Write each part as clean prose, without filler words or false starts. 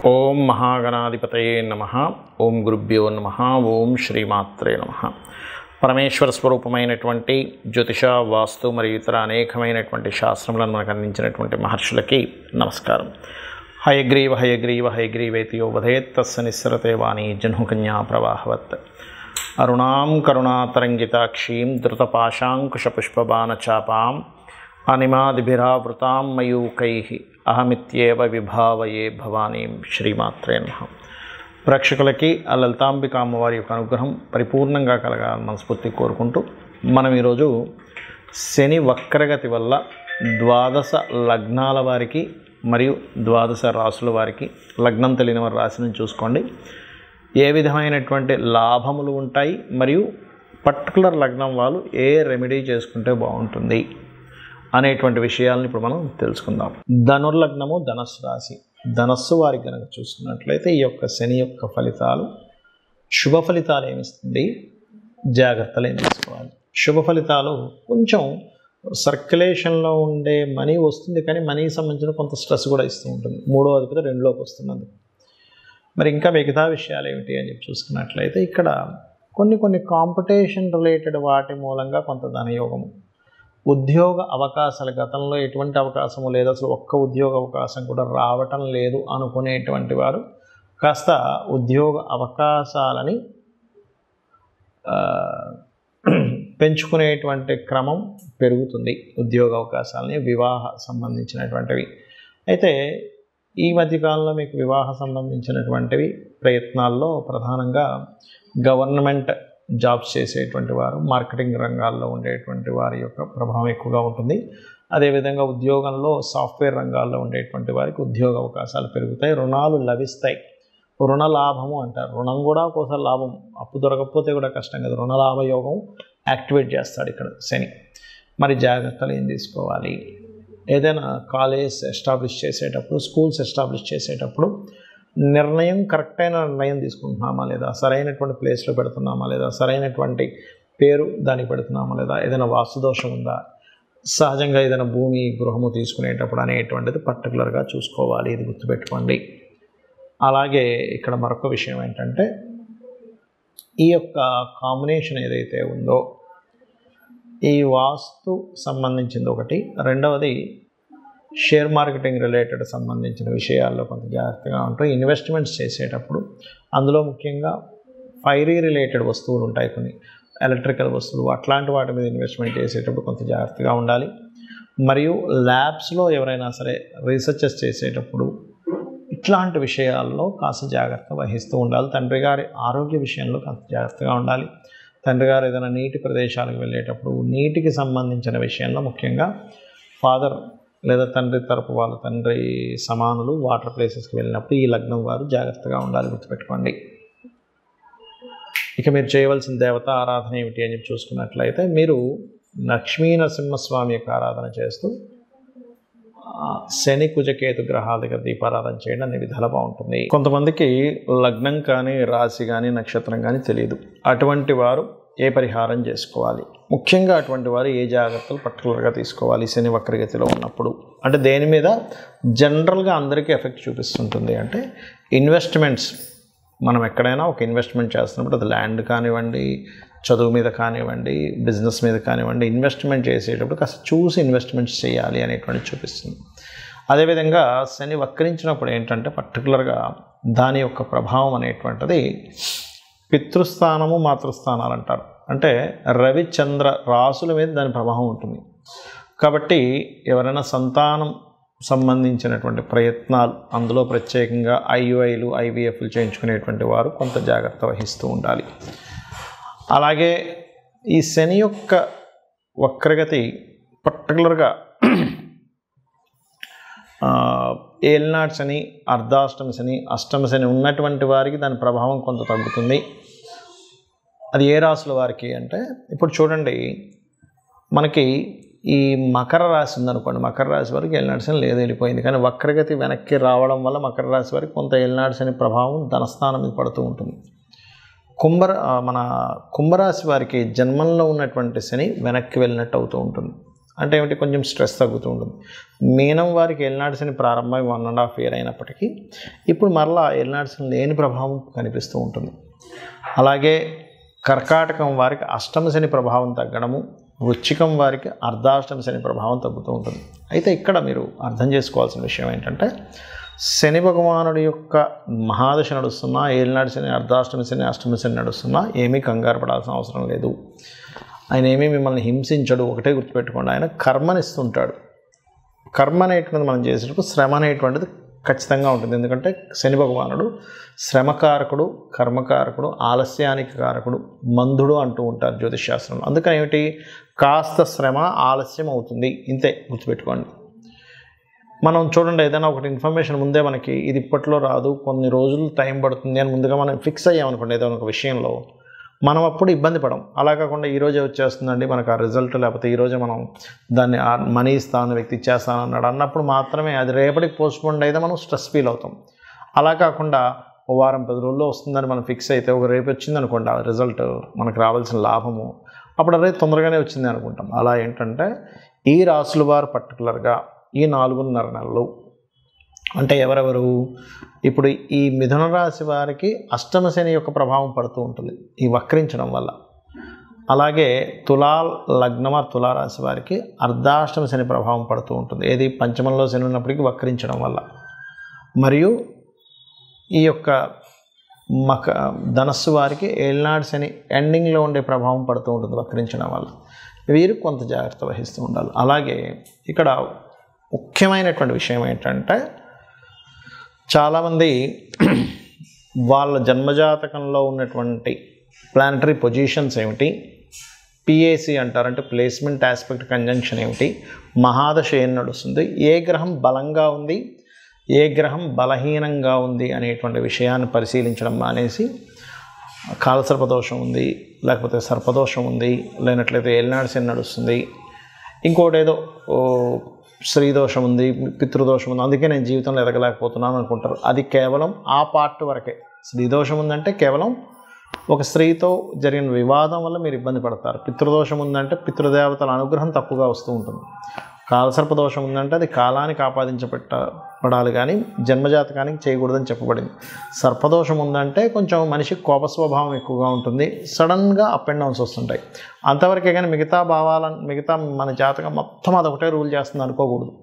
ఓం మహాగణాధిపతయే నమః. ఓం గురుభ్యో నమః. ఓం శ్రీమాత్రే నమః. పరమేశ్వర స్వరూపమైనటువంటి జ్యోతిష, వాస్తు మరియు ఇతర అనేకమైనటువంటి శాస్త్రములను మనకు అందించినటువంటి మహర్షులకి నమస్కారం. హయగ్రీవ హయగ్రీవ హయగ్రీవేతి యో వదేత్ తస్య నిస్సరతే వాణి జహ్నుకన్యా ప్రవాహవత్. అరుణాం కరుణాతరంగితాక్షీం ధృతపాశాంకుశపుష్పబాణచాపాం అనిమాదిభిరావృతాం మయూకైః అహమిత్యేవ విభావయే భవానీం. శ్రీమాత్రే నమః. ప్రేక్షకులకి ఆ లలితాంబిక అమ్మవారి యొక్క అనుగ్రహం పరిపూర్ణంగా కలగాలని మనస్ఫూర్తి కోరుకుంటూ మనం ఈరోజు శని వక్రగతి వల్ల ద్వాదశ లగ్నాల వారికి మరియు ద్వాదశ రాసుల వారికి, లగ్నం తెలియని వారి రాశిని చూసుకోండి, ఏ విధమైనటువంటి లాభములు ఉంటాయి మరియు పర్టికులర్ లగ్నం వాళ్ళు ఏ రెమెడీ చేసుకుంటే బాగుంటుంది అనేటువంటి విషయాలను ఇప్పుడు మనం తెలుసుకుందాం. ధనుర్లగ్నము, ధనస్సు రాశి. ధనస్సు వారికి కనుక చూసుకున్నట్లయితే ఈ యొక్క శని యొక్క ఫలితాలు, శుభ ఫలితాలు ఏమిస్తుంది, జాగ్రత్తలు ఏమి తీసుకోవాలి. శుభ ఫలితాలు కొంచెం సర్క్యులేషన్లో ఉండే మనీ వస్తుంది, కానీ మనీకి సంబంధించిన కొంత స్ట్రెస్ కూడా ఇస్తూ ఉంటుంది. మూడో అధిపతి రెండులోకి వస్తున్నది. మరి ఇంకా మిగతా విషయాలు ఏమిటి అని చెప్పి చూసుకున్నట్లయితే ఇక్కడ కొన్ని కాంపిటీషన్ రిలేటెడ్ వాటి మూలంగా కొంత ధనయోగము, ఉద్యోగ అవకాశాలు, గతంలో ఎటువంటి అవకాశము లేదు, అసలు ఒక్క ఉద్యోగ అవకాశం కూడా రావటం లేదు అనుకునేటువంటి వారు కాస్త ఉద్యోగ అవకాశాలని పెంచుకునేటువంటి క్రమం పెరుగుతుంది. ఉద్యోగ అవకాశాలని, వివాహ సంబంధించినటువంటివి అయితే ఈ మధ్యకాలంలో మీకు వివాహ సంబంధించినటువంటివి ప్రయత్నాల్లో ప్రధానంగా గవర్నమెంట్ జాబ్స్ చేసేటువంటి వారు, మార్కెటింగ్ రంగాల్లో ఉండేటువంటి వారి యొక్క ప్రభావం ఎక్కువగా ఉంటుంది. అదేవిధంగా ఉద్యోగంలో సాఫ్ట్వేర్ రంగాల్లో ఉండేటువంటి వారికి ఉద్యోగ అవకాశాలు పెరుగుతాయి, రుణాలు లభిస్తాయి. రుణ లాభము అంటారు. రుణం కూడా ఒక్కోసారి లాభం, అప్పు దొరకకపోతే కూడా కష్టం కదా. రుణలాభ యోగం యాక్టివేట్ చేస్తాడు ఇక్కడ శని. మరి జాగ్రత్తలు ఏం తీసుకోవాలి? ఏదైనా కాలేజ్ ఎస్టాబ్లిష్ చేసేటప్పుడు, స్కూల్స్ ఎస్టాబ్లిష్ చేసేటప్పుడు కరెక్ట్ అయిన నిర్ణయం తీసుకుంటున్నామా లేదా, సరైనటువంటి ప్లేస్లో పెడుతున్నామా లేదా, సరైనటువంటి పేరు దానికి పెడుతున్నామా లేదా, ఏదైనా వాస్తుదోషం ఉందా, సహజంగా ఏదైనా భూమి గృహము తీసుకునేటప్పుడు అనేటువంటిది పర్టికులర్గా చూసుకోవాలి. ఇది గుర్తుపెట్టుకోండి. అలాగే ఇక్కడ మరొక విషయం ఏంటంటే ఈ యొక్క కాంబినేషన్ ఏదైతే ఉందో ఈ వాస్తు సంబంధించింది ఒకటి, రెండవది షేర్ మార్కెటింగ్ రిలేటెడ్ సంబంధించిన విషయాల్లో కొంత జాగ్రత్తగా ఉంటాయి. ఇన్వెస్ట్మెంట్స్ చేసేటప్పుడు అందులో ముఖ్యంగా ఫైరీ రిలేటెడ్ వస్తువులు ఉంటాయి, కొన్ని ఎలక్ట్రికల్ వస్తువులు, అట్లాంటి వాటి మీద ఇన్వెస్ట్మెంట్ చేసేటప్పుడు కొంత జాగ్రత్తగా ఉండాలి. మరియు ల్యాబ్స్లో ఎవరైనా సరే రీసెర్చెస్ చేసేటప్పుడు ఇట్లాంటి విషయాల్లో కాస్త జాగ్రత్త వహిస్తూ ఉండాలి. తండ్రి గారి ఆరోగ్య విషయంలో కాస్త జాగ్రత్తగా ఉండాలి. తండ్రి గారు ఏదైనా నీటి ప్రదేశాలకు వెళ్ళేటప్పుడు నీటికి సంబంధించిన విషయంలో ముఖ్యంగా ఫాదర్ లేదా తండ్రి తరపు వాళ్ళ తండ్రి సమానులు వాటర్ ప్లేసెస్కి వెళ్ళినప్పుడు ఈ లగ్నం వారు జాగ్రత్తగా ఉండాలి, గుర్తుపెట్టుకోండి. ఇక మీరు చేయవలసిన దేవత ఆరాధన ఏమిటి అని చెప్పి చూసుకున్నట్లయితే మీరు లక్ష్మీ నరసింహస్వామి యొక్క ఆరాధన చేస్తూ శని కుజకేతు గ్రహాల దగ్గర దీపారాధన చేయడం అనే విధాలు బాగుంటుంది. కొంతమందికి లగ్నం కానీ, రాశి కానీ, నక్షత్రం కానీ తెలియదు. అటువంటి వారు ఏ పరిహారం చేసుకోవాలి, ముఖ్యంగా అటువంటి వారు ఏ జాగ్రత్తలు పర్టికులర్గా తీసుకోవాలి శని వక్రగతిలో ఉన్నప్పుడు అంటే దేని మీద జనరల్గా అందరికీ ఎఫెక్ట్ చూపిస్తుంటుంది అంటే ఇన్వెస్ట్మెంట్స్. మనం ఎక్కడైనా ఒక ఇన్వెస్ట్మెంట్ చేస్తున్నప్పుడు అది ల్యాండ్ కానివ్వండి, చదువు మీద కానివ్వండి, బిజినెస్ మీద కానివ్వండి, ఇన్వెస్ట్మెంట్ చేసేటప్పుడు కాస్త చూసి ఇన్వెస్ట్మెంట్స్ చేయాలి అనేటువంటి చూపిస్తుంది. అదేవిధంగా శని వక్రించినప్పుడు ఏంటంటే పర్టికులర్గా దాని యొక్క ప్రభావం అనేటువంటిది పితృస్థానము, మాతృస్థానాలు అంటారు. అంటే రవి చంద్ర రాసుల మీద దాని ప్రభావం ఉంటుంది. కాబట్టి ఎవరైనా సంతానం సంబంధించినటువంటి ప్రయత్నాలు, అందులో ప్రత్యేకంగా ఐయుఐలు, ఐవీఎఫ్లు చేయించుకునేటువంటి వారు కొంత జాగ్రత్త వహిస్తూ ఉండాలి. అలాగే ఈ శని యొక్క వక్రగతి పర్టికులర్గా ఏలినాటి శని, అర్ధాష్టమ శని, అష్టమ శని ఉన్నటువంటి వారికి దాని ప్రభావం కొంత తగ్గుతుంది. అది ఏ రాశుల వారికి అంటే ఇప్పుడు చూడండి, మనకి ఈ మకర రాశి ఉందనుకోండి, మకర రాశి వారికి ఏలినాటి శని లేదు, వెళ్ళిపోయింది. కానీ వక్రగతి వెనక్కి రావడం వల్ల మకర రాశి వారికి కొంత ఏలినాటి శని ప్రభావం ధనస్థానం మీద పడుతూ ఉంటుంది. కుంభరాశి వారికి జన్మంలో ఉన్నటువంటి శని వెనక్కి వెళ్ళినట్టు అవుతూ ఉంటుంది. అంటే ఏమిటి, కొంచెం స్ట్రెస్ తగ్గుతూ ఉంటుంది. మీనం వారికి ఏలినాటి శని ప్రారంభమై 1.5 year అయినప్పటికీ ఇప్పుడు మరలా ఏలినాటి శని లేని ప్రభావం కనిపిస్తూ ఉంటుంది. అలాగే కర్కాటకం వారికి అష్టమ శని ప్రభావం తగ్గడము, వృశ్చికం వారికి అర్ధాష్టమ శని ప్రభావం తగ్గుతూ ఉంటుంది. అయితే ఇక్కడ మీరు అర్థం చేసుకోవాల్సిన విషయం ఏంటంటే, శని భగవానుడి యొక్క మహాదశ నడుస్తున్నా, ఏలినాటి శని, అర్ధాష్టమి శని, అష్టమ శని నడుస్తున్నా ఏమీ కంగారు పడాల్సిన అవసరం లేదు. ఆయన ఏమీ మిమ్మల్ని హింసించడు. ఒకటే గుర్తుపెట్టుకోండి, ఆయన కర్మనిస్తుంటాడు. కర్మ అనేటువంటిది మనం చేసేటప్పుడు శ్రమ అనేటువంటిది ఖచ్చితంగా ఉంటుంది. ఎందుకంటే శని భగవానుడు శ్రమకారకుడు, కర్మకారకుడు, ఆలస్యానికి కారకుడు, మందుడు అంటూ ఉంటారు జ్యోతిష్ శాస్త్రంలో. అందుకని ఏమిటి, కాస్త శ్రమ ఆలస్యం అవుతుంది, ఇంతే గుర్తుపెట్టుకోండి. మనం చూడండి, ఏదైనా ఒకటి ఇన్ఫర్మేషన్ ముందే మనకి ఇది ఇప్పట్లో రాదు, కొన్ని రోజులు టైం పడుతుంది అని ముందుగా మనం ఫిక్స్ అయ్యామనుకోండి ఏదైనా ఒక విషయంలో, మనం అప్పుడు ఇబ్బంది పడం. అలా కాకుండా ఈరోజే వచ్చేస్తుందండి మనకు ఆ రిజల్ట్, లేకపోతే ఈరోజే మనం దాన్ని మనీ ఇస్తాను, వ్యక్తి ఇచ్చేస్తాను అన్నాడు అన్నప్పుడు మాత్రమే అది రేపటికి పోస్ట్పోన్ అయితే మనం స్ట్రెస్ ఫీల్ అవుతాం. అలా కాకుండా ఓ వారం 10 రోజుల్లో వస్తుందని మనం ఫిక్స్ అయితే ఒక రేపు వచ్చింది అనుకోండి ఆ రిజల్ట్, మనకు రావాల్సిన లాభము, అప్పుడు అదే తొందరగానే వచ్చింది అనుకుంటాం. అలా ఏంటంటే ఈ రాసుల వారు పర్టికులర్గా ఈ 4.5 నెలలు అంటే ఎవరెవరు, ఇప్పుడు ఈ మిథున రాశి వారికి అష్టమ శని యొక్క ప్రభావం పడుతూ ఉంటుంది ఈ వక్రించడం వల్ల. అలాగే తులా లగ్నమ తులారాశి వారికి అర్ధాష్టమ శని ప్రభావం పడుతూ ఉంటుంది, ఏది పంచమంలో శని ఉన్నప్పటికీ వక్రించడం వల్ల. మరియు ఈ యొక్క ధనస్సు వారికి ఏలినాటి శని ఎండింగ్లో ఉండే ప్రభావం పడుతూ ఉంటుంది వక్రించడం వల్ల. వీరు కొంత జాగ్రత్త వహిస్తూ ఉండాలి. అలాగే ఇక్కడ ముఖ్యమైనటువంటి విషయం ఏంటంటే, చాలామంది వాళ్ళ జన్మజాతకంలో ఉన్నటువంటి ప్లానటరీ పొజిషన్స్ ఏమిటి, పిఏసి అంటారంటే ప్లేస్మెంట్ ఆస్పెక్ట్ కంజంక్షన్ ఏమిటి, మహాదశ ఏం నడుస్తుంది, ఏ గ్రహం బలంగా ఉంది, ఏ గ్రహం బలహీనంగా ఉంది అనేటువంటి విషయాన్ని పరిశీలించడం మానేసి కాలసర్పదోషం ఉంది, లేకపోతే సర్పదోషం ఉంది, లేనట్లయితే ఏలినాటి శని నడుస్తుంది, ఇంకోటి ఏదో స్త్రీదోషం ఉంది, పితృదోషం ఉంది, అందుకే నేను జీవితంలో ఎదగలేకపోతున్నాను అనుకుంటారు. అది కేవలం ఆ పార్ట్ వరకే. స్త్రీదోషం ఉందంటే కేవలం ఒక స్త్రీతో జరిగిన వివాదం వల్ల మీరు ఇబ్బంది పడతారు. పితృదోషం ఉందంటే పితృదేవతల అనుగ్రహం తక్కువగా వస్తూ ఉంటుంది. కాలసర్పదోషం ఉందంటే అది కాలానికి ఆపాదించబడాలి కానీ జన్మజాతకానికి చేయకూడదని చెప్పబడింది. సర్పదోషం ఉందంటే కొంచెం మనిషికి కోప స్వభావం ఎక్కువగా ఉంటుంది, సడన్గా అప్ అండ్ డౌన్స్ వస్తుంటాయి, అంతవరకే. కానీ మిగతా మన జాతకం మొత్తం అదొకటే రూల్ చేస్తుంది అనుకోకూడదు.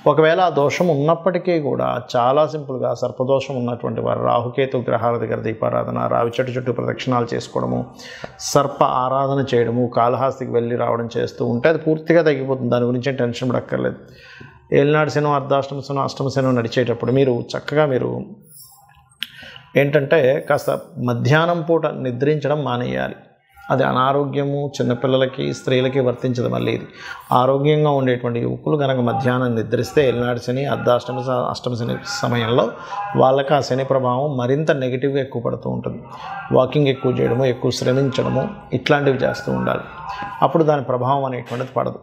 ఒకవేళ ఆ దోషం ఉన్నప్పటికీ కూడా చాలా సింపుల్గా సర్పదోషం ఉన్నటువంటి వారు రాహుకేతు గ్రహాల దగ్గర దీపారాధన, రావి చెట్టు చుట్టూ ప్రదక్షిణాలు చేసుకోవడము, సర్ప ఆరాధన చేయడము, కాళహస్తికి వెళ్ళి రావడం చేస్తూ ఉంటే అది పూర్తిగా తగ్గిపోతుంది. దాని గురించి టెన్షన్ పడక్కర్లేదు. ఏలినాటి శని, అర్ధాష్టమ శని, అష్టమ శని నడిచేటప్పుడు మీరు చక్కగా ఏంటంటే కాస్త మధ్యాహ్నం పూట నిద్రించడం మానేయాలి. అది అనారోగ్యము చిన్నపిల్లలకి, స్త్రీలకి వర్తించదు. మళ్ళీ ఇది ఆరోగ్యంగా ఉండేటువంటి యువకులు కనుక మధ్యాహ్నం నిద్రిస్తే ఏలినాటి శని, అర్ధాష్టమ అష్టమ శని సమయంలో వాళ్ళకి ఆ శని ప్రభావం మరింత నెగిటివ్గా ఎక్కువ పడుతూ ఉంటుంది. వాకింగ్ ఎక్కువ చేయడము, ఎక్కువ శ్రమించడము, ఇట్లాంటివి చేస్తూ ఉండాలి. అప్పుడు దాని ప్రభావం అనేటువంటిది పడదు.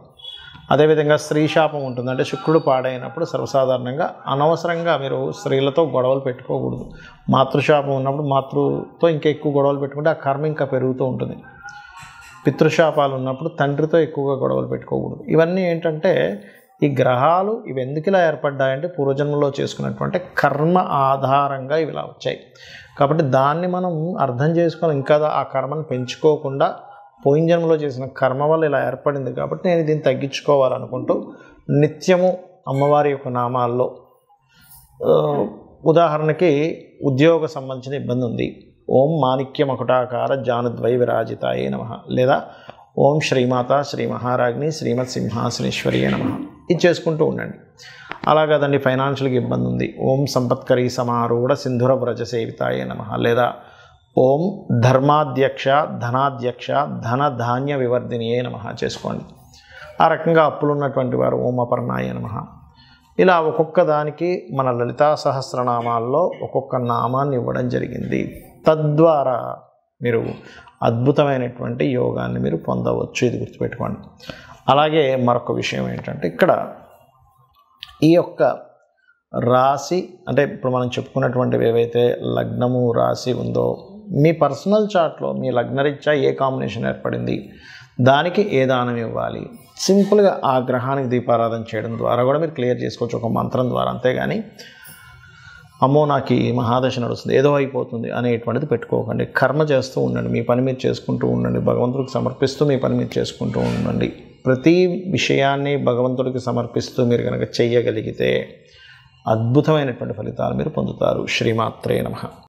అదేవిధంగా స్త్రీ శాపం ఉంటుంది. అంటే శుక్రుడు పాడైనప్పుడు సర్వసాధారణంగా అనవసరంగా మీరు స్త్రీలతో గొడవలు పెట్టుకోకూడదు. మాతృశాపం ఉన్నప్పుడు మాతృతో ఇంకా ఎక్కువ గొడవలు పెట్టుకుంటే ఆ కర్మ ఇంకా పెరుగుతూ ఉంటుంది. పితృశాపాలు ఉన్నప్పుడు తండ్రితో ఎక్కువగా గొడవలు పెట్టుకోకూడదు. ఇవన్నీ ఏంటంటే ఈ గ్రహాలు ఇవి ఎందుకు ఇలా ఏర్పడ్డాయంటే పూర్వజన్మలో చేసుకున్నటువంటి కర్మ ఆధారంగా ఇవి ఇలా వచ్చాయి. కాబట్టి దాన్ని మనం అర్థం చేసుకొని ఇంకా ఆ కర్మను పెంచుకోకుండా పోయిన జన్మలో చేసిన కర్మ వల్ల ఇలా ఏర్పడింది కాబట్టి నేను దీన్ని తగ్గించుకోవాలనుకుంటూ నిత్యము అమ్మవారి యొక్క నామాల్లో, ఉదాహరణకి ఉద్యోగ సంబంధించిన ఇబ్బంది ఉంది, ఓం మాణిక్య మకుటాకార జానుద్వై విరాజితాయే నమః, లేదా ఓం శ్రీమాత శ్రీ మహారాజ్ని శ్రీమత్ సింహాసనేశ్వరియే నమః, ఇది చేసుకుంటూ ఉండండి. అలా కదండి ఫైనాన్షియల్గా ఇబ్బంది ఉంది, ఓం సంపత్కరీ సమారూఢ సింధుర వ్రజ సేవితాయే నమః, లేదా ఓం ధర్మాధ్యక్ష ధనాధ్యక్ష ధన ధాన్య వివర్ధినియే నమః చేసుకోండి. ఆ రకంగా అప్పులు ఉన్నటువంటి వారు ఓం అపర్ణాయ నమః. ఇలా ఒక్కొక్క దానికి మన లలితా సహస్రనామాల్లో ఒక్కొక్క నామాన్ని ఇవ్వడం జరిగింది. తద్వారా మీరు అద్భుతమైనటువంటి యోగాన్ని మీరు పొందవచ్చు, ఇది గుర్తుపెట్టుకోండి. అలాగే మరొక విషయం ఏంటంటే ఇక్కడ ఈ యొక్క రాశి అంటే ఇప్పుడు మనం చెప్పుకున్నటువంటివి ఏవైతే లగ్నము రాశి ఉందో మీ పర్సనల్ చార్ట్లో మీ లగ్నరీత్యా ఏ కాంబినేషన్ ఏర్పడింది, దానికి ఏ దానం ఇవ్వాలి, సింపుల్గా ఆ గ్రహానికి దీపారాధన చేయడం ద్వారా కూడా మీరు క్లియర్ చేసుకోవచ్చు ఒక మంత్రం ద్వారా. అంతేగాని అమ్మో నాకు ఈ మహాదశ నడుస్తుంది ఏదో అయిపోతుంది అనేటువంటిది పెట్టుకోకండి. కర్మ చేస్తూ ఉండండి, మీ పని మీరు చేసుకుంటూ ఉండండి, భగవంతుడికి సమర్పిస్తూ మీ పని మీరు చేసుకుంటూ ఉండండి. ప్రతి విషయాన్ని భగవంతుడికి సమర్పిస్తూ మీరు కనుక చెయ్యగలిగితే అద్భుతమైనటువంటి ఫలితాలు మీరు పొందుతారు. శ్రీమాత్రే నమః.